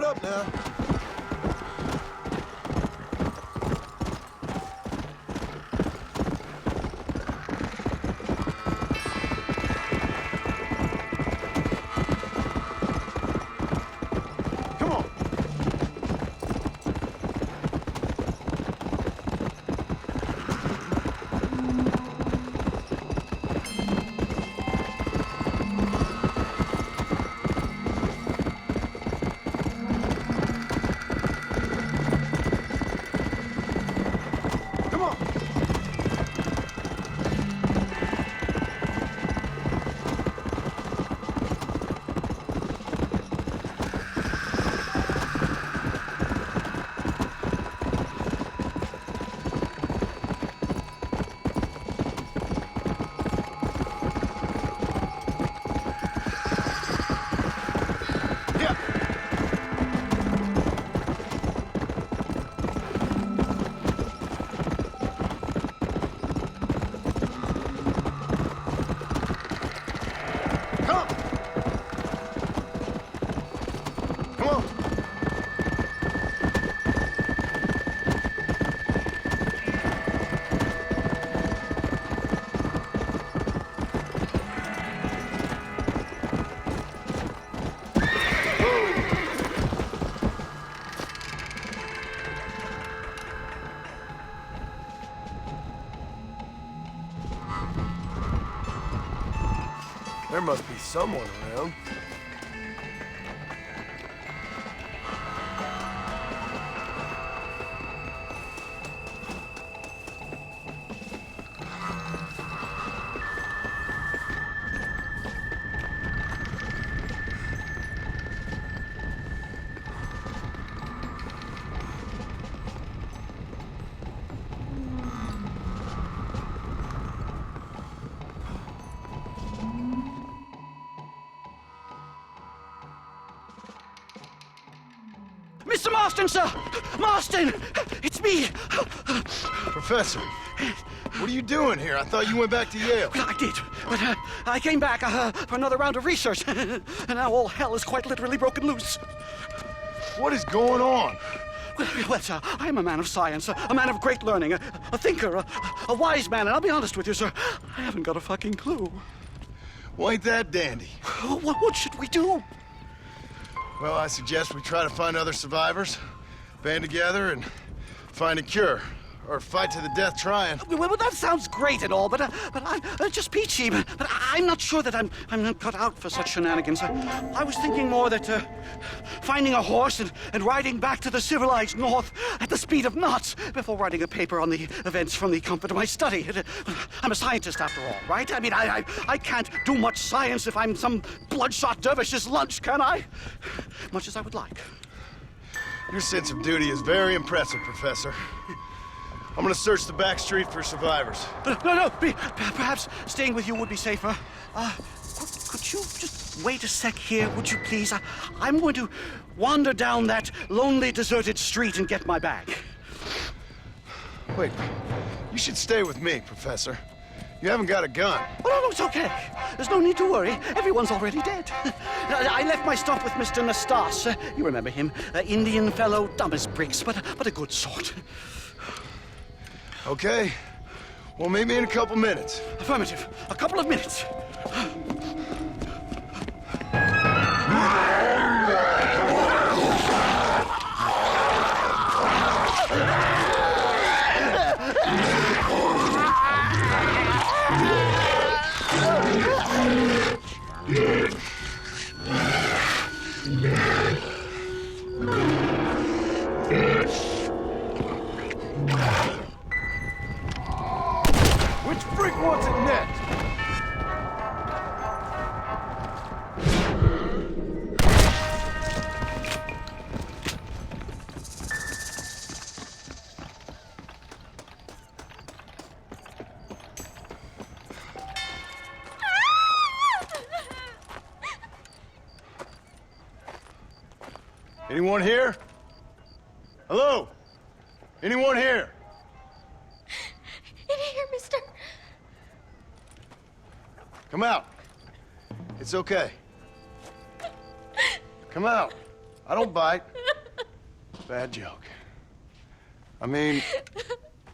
up now. There must be someone around. Mr. Marston, sir! Marston! It's me! Professor, what are you doing here? I thought you went back to Yale. Well, I did, but I came back for another round of research, and now all hell is quite literally broken loose. What is going on? Well, sir, I am a man of science, a man of great learning, a thinker, a wise man, and I'll be honest with you, sir, I haven't got a fucking clue. Well, ain't that dandy? What should we do? Well, I suggest we try to find other survivors, band together, and find a cure. Or fight to the death trying. Well, that sounds great and all, but I'm just peachy. But I'm not sure that I'm not cut out for such shenanigans. I was thinking more that finding a horse and riding back to the civilized north at the speed of knots before writing a paper on the events from the comfort of my study. I'm a scientist after all, right? I mean, I can't do much science if I'm some bloodshot dervish's lunch, can I? Much as I would like. Your sense of duty is very impressive, Professor. I'm gonna search the back street for survivors. No, perhaps staying with you would be safer. Could you just wait a sec here, would you please? I'm going to wander down that lonely, deserted street and get my bag. Wait, you should stay with me, Professor. You haven't got a gun. Oh, no, it's okay. There's no need to worry. Everyone's already dead. I left my stuff with Mr. Nastas. You remember him. Indian fellow, dumb as bricks, but a good sort. Okay. Well, meet me in a couple minutes. Affirmative. A couple of minutes. Which freak wants it next? Anyone here? Hello? Anyone here? In here, mister. Come out. It's okay. Come out. I don't bite. Bad joke. I mean,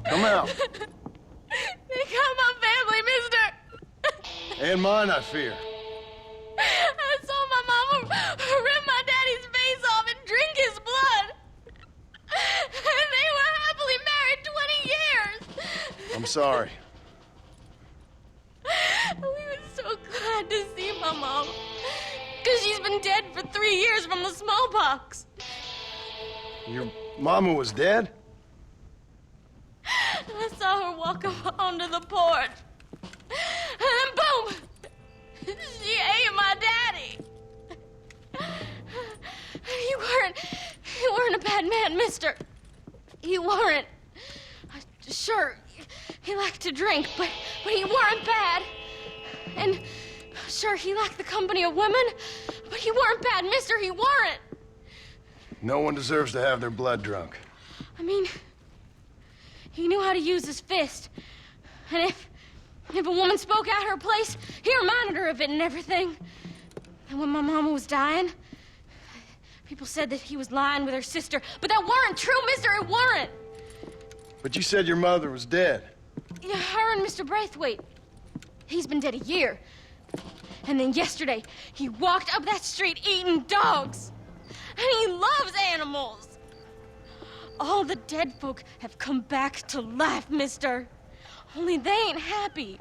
come out. They got my family, mister. And mine, I fear. I saw my mama rip my daddy's face off and drink his blood. And they were happily married 20 years. I'm sorry. We were so glad to see my mom. Because she's been dead for 3 years from the smallpox. Your mama was dead? I saw her walk up onto the porch. And then boom! She ate my daddy. You weren't a bad man, mister. You weren't. Sure, he liked to drink, but he weren't bad. And sure, he liked the company of women, but he weren't bad, mister. He weren't. No one deserves to have their blood drunk. I mean, he knew how to use his fist. And if a woman spoke out her place, he reminded her of it and everything. And when my mama was dying, people said that he was lying with her sister, but that weren't true, mister, it weren't. But you said your mother was dead. Yeah, her and Mr. Braithwaite. He's been dead a year. And then yesterday, he walked up that street eating dogs. And he loves animals. All the dead folk have come back to life, mister. Only they ain't happy.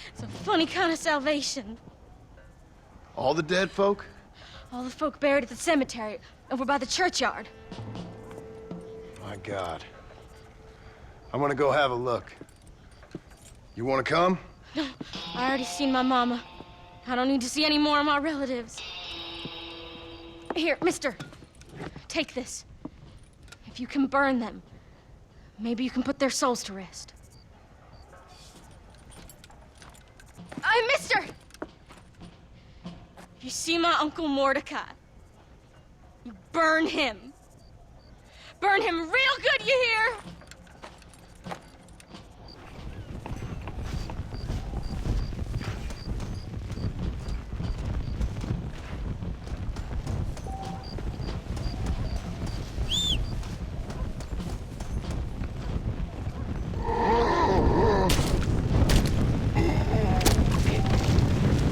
It's a funny kind of salvation. All the dead folk? All the folk buried at the cemetery over by the churchyard. My God. I'm gonna go have a look. You wanna come? No, I already seen my mama. I don't need to see any more of my relatives. Here, mister, take this. If you can burn them, maybe you can put their souls to rest. Mister! You see my Uncle Mordecai? You burn him. Burn him real good, you hear?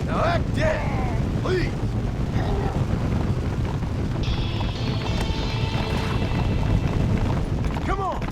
Now act dead, please. Come on.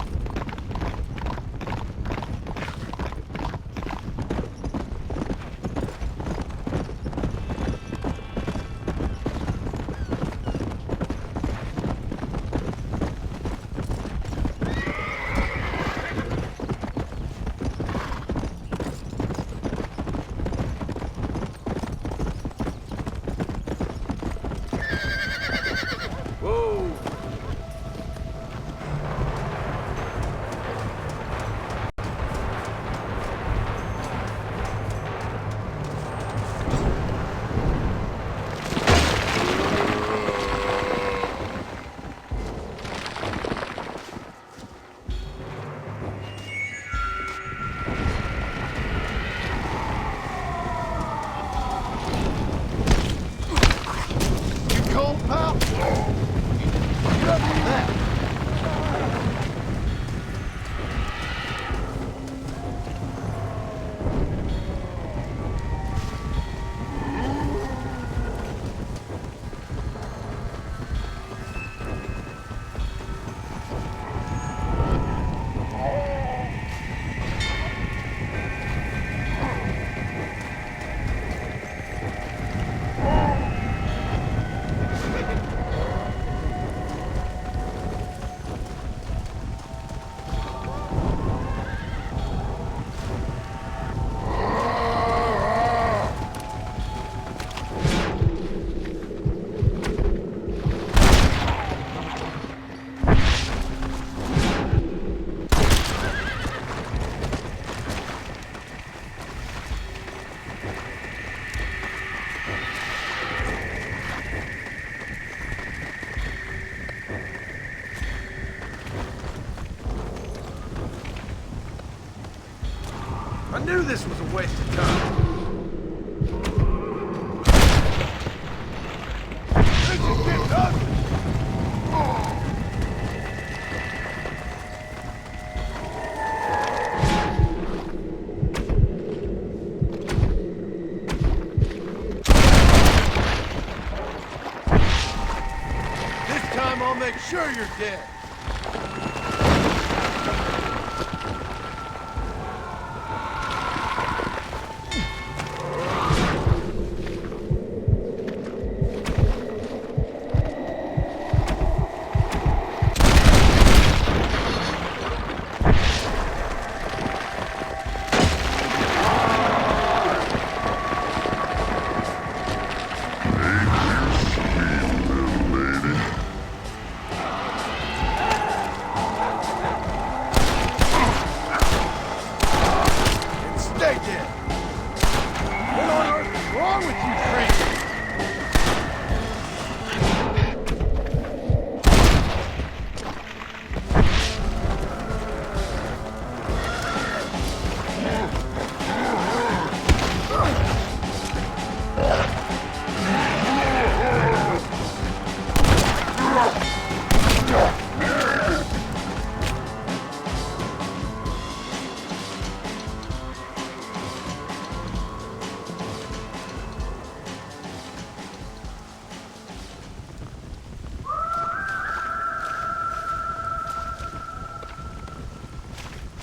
Whoa. You cold, pal? Get up from that. I knew this was a waste of time. This is getting ugly. Sure you're dead.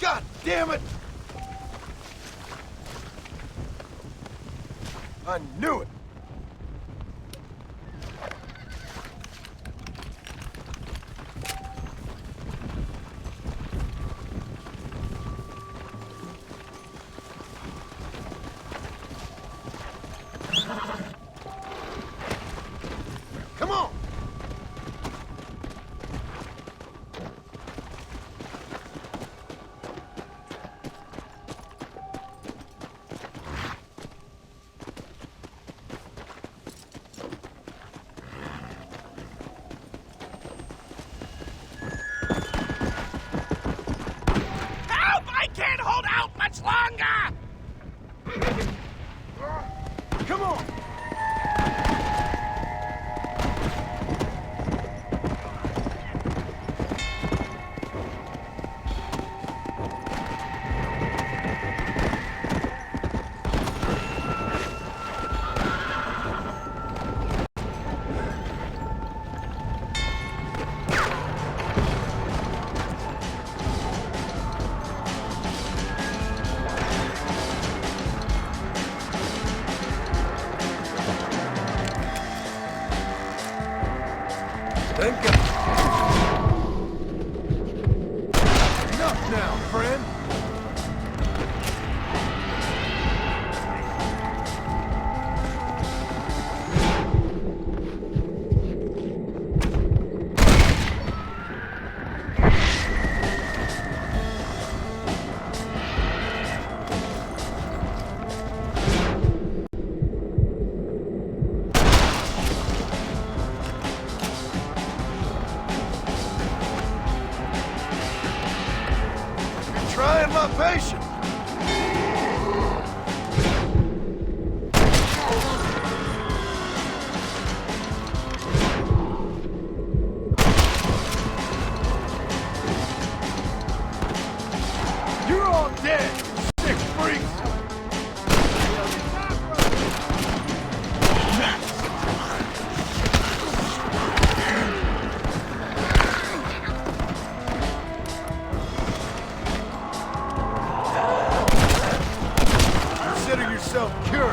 God damn it! I knew it! Come on! Can't hold out much longer! Come on! Thank God. Enough now, friend. Trying my patience. You're all dead, sick freaks. Consider yourself cured.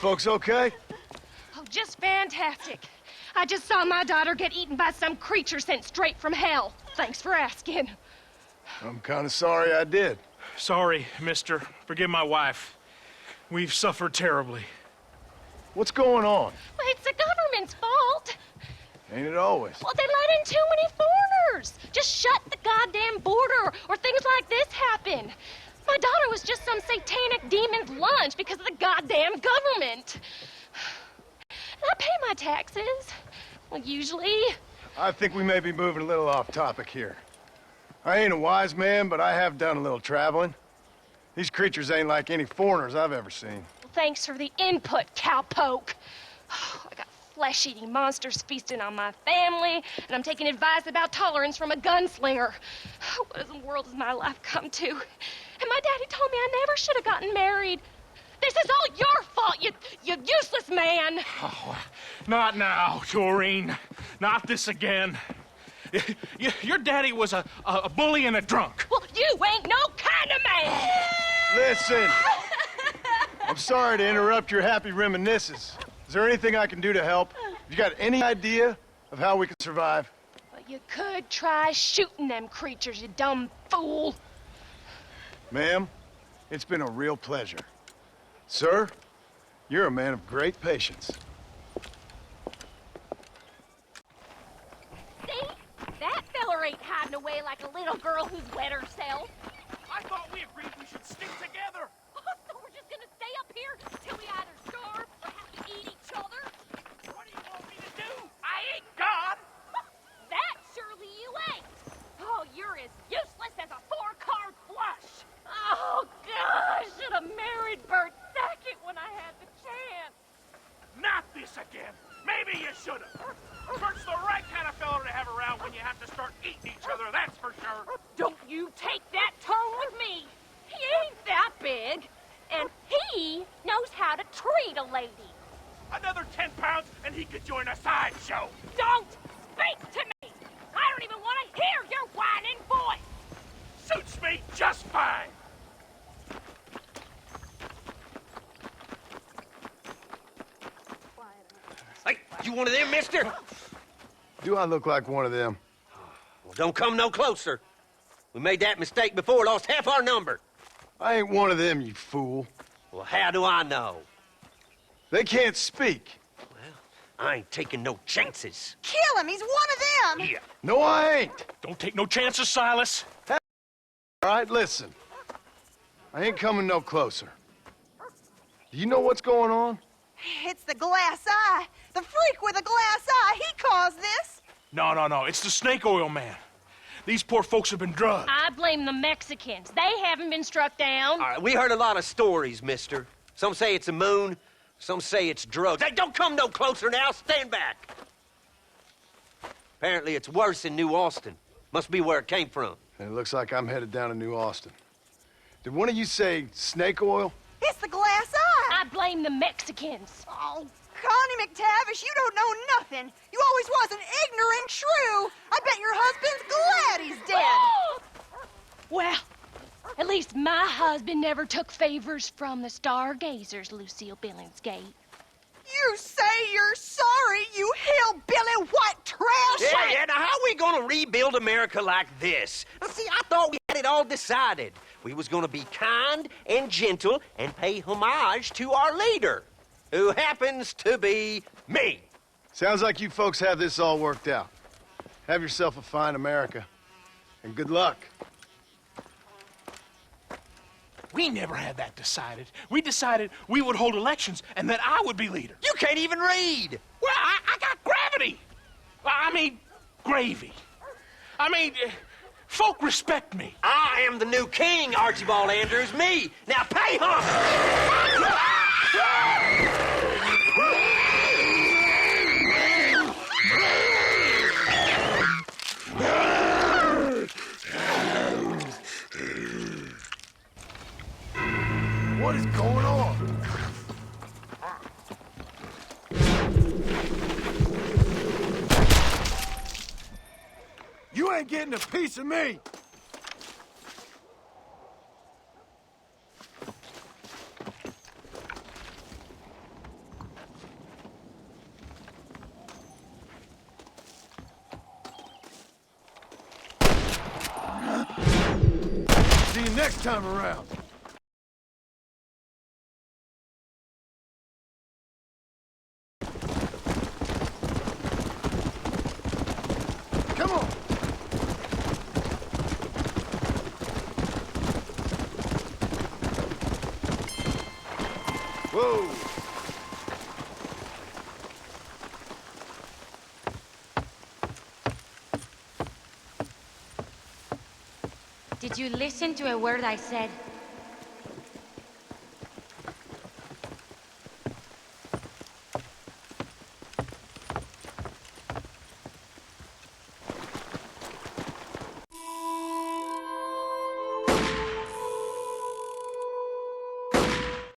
folks okay? Oh, just fantastic. I just saw my daughter get eaten by some creature sent straight from hell. Thanks for asking. I'm kind of sorry I did. Sorry, mister. Forgive my wife. We've suffered terribly. What's going on? Well, it's the government's fault. Ain't it always? Well, they let in too many foreigners. Just shut the goddamn border, or things like this happen. My daughter was just some satanic demon's lunch because of the goddamn government. I pay my taxes. Well, usually. I think we may be moving a little off topic here. I ain't a wise man, but I have done a little traveling. These creatures ain't like any foreigners I've ever seen. Thanks for the input, cowpoke. I got flesh-eating monsters feasting on my family, and I'm taking advice about tolerance from a gunslinger. What in the world has my life come to? And my daddy told me I never should have gotten married. This is all your fault, you useless man! Oh, not now, Doreen. Not this again. Your daddy was a bully and a drunk. Well, you ain't no kind of man! Listen! I'm sorry to interrupt your happy reminiscences. Is there anything I can do to help? You got any idea of how we can survive? Well, you could try shooting them creatures, you dumb fool. Ma'am, it's been a real pleasure. Sir, you're a man of great patience. See? That feller ain't hiding away like a little girl who's wet herself. I thought we agreed we should stick together. So we're just gonna stay up here till we either starve or have to eat each other? What do you want me to do? I ain't God. That surely you ain't. Oh, you're as useless as a four-card flush. Oh, God, I should have married Bert Sackett when I had the chance. Not this again. Maybe you should have. Bert's the right kind of fellow to have around when you have to start eating each other, that's for sure. Don't you take that tone with me. He ain't that big, and he knows how to treat a lady. Another 10 pounds and he could join a sideshow. Don't speak to me. I don't even want to hear your whining voice. Suits me just fine. Hey, you one of them, mister? Do I look like one of them? Well, don't come no closer. We made that mistake before, lost half our number. I ain't one of them, you fool. Well, how do I know? They can't speak. Well, I ain't taking no chances. Kill him! He's one of them! Yeah. No, I ain't. Don't take no chances, Silas. All right, listen. I ain't coming no closer. Do you know what's going on? It's the glass eye. The freak with the glass eye. He caused this. No. It's the snake oil man. These poor folks have been drugged. I blame the Mexicans. They haven't been struck down. All right, we heard a lot of stories, mister. Some say it's a moon, some say it's drugs. Hey, don't come no closer now. Stand back. Apparently it's worse in New Austin. Must be where it came from. And it looks like I'm headed down to New Austin. Did one of you say snake oil? It's the glass eye. I blame the Mexicans. Oh, Connie McTavish, you don't know nothing. You always was an ignorant shrew. I bet your husband's glad he's dead. Well, at least my husband never took favors from the stargazers, Lucille Billingsgate. You say you're sorry, you hillbilly white trash. Yeah, now how are we gonna rebuild America like this? Now, see, I thought we had it all decided. We was gonna be kind and gentle and pay homage to our leader, who happens to be me. Sounds like you folks have this all worked out. Have yourself a fine America, and good luck. We never had that decided. We decided we would hold elections and that I would be leader. You can't even read. Well, I got gravity. I mean, gravy. I mean, folk respect me. I am the new king, Archibald Andrews, me. Now pay homage. What is going on? You ain't getting a piece of me! next time around. Come on. Whoa. Did you listen to a word I said?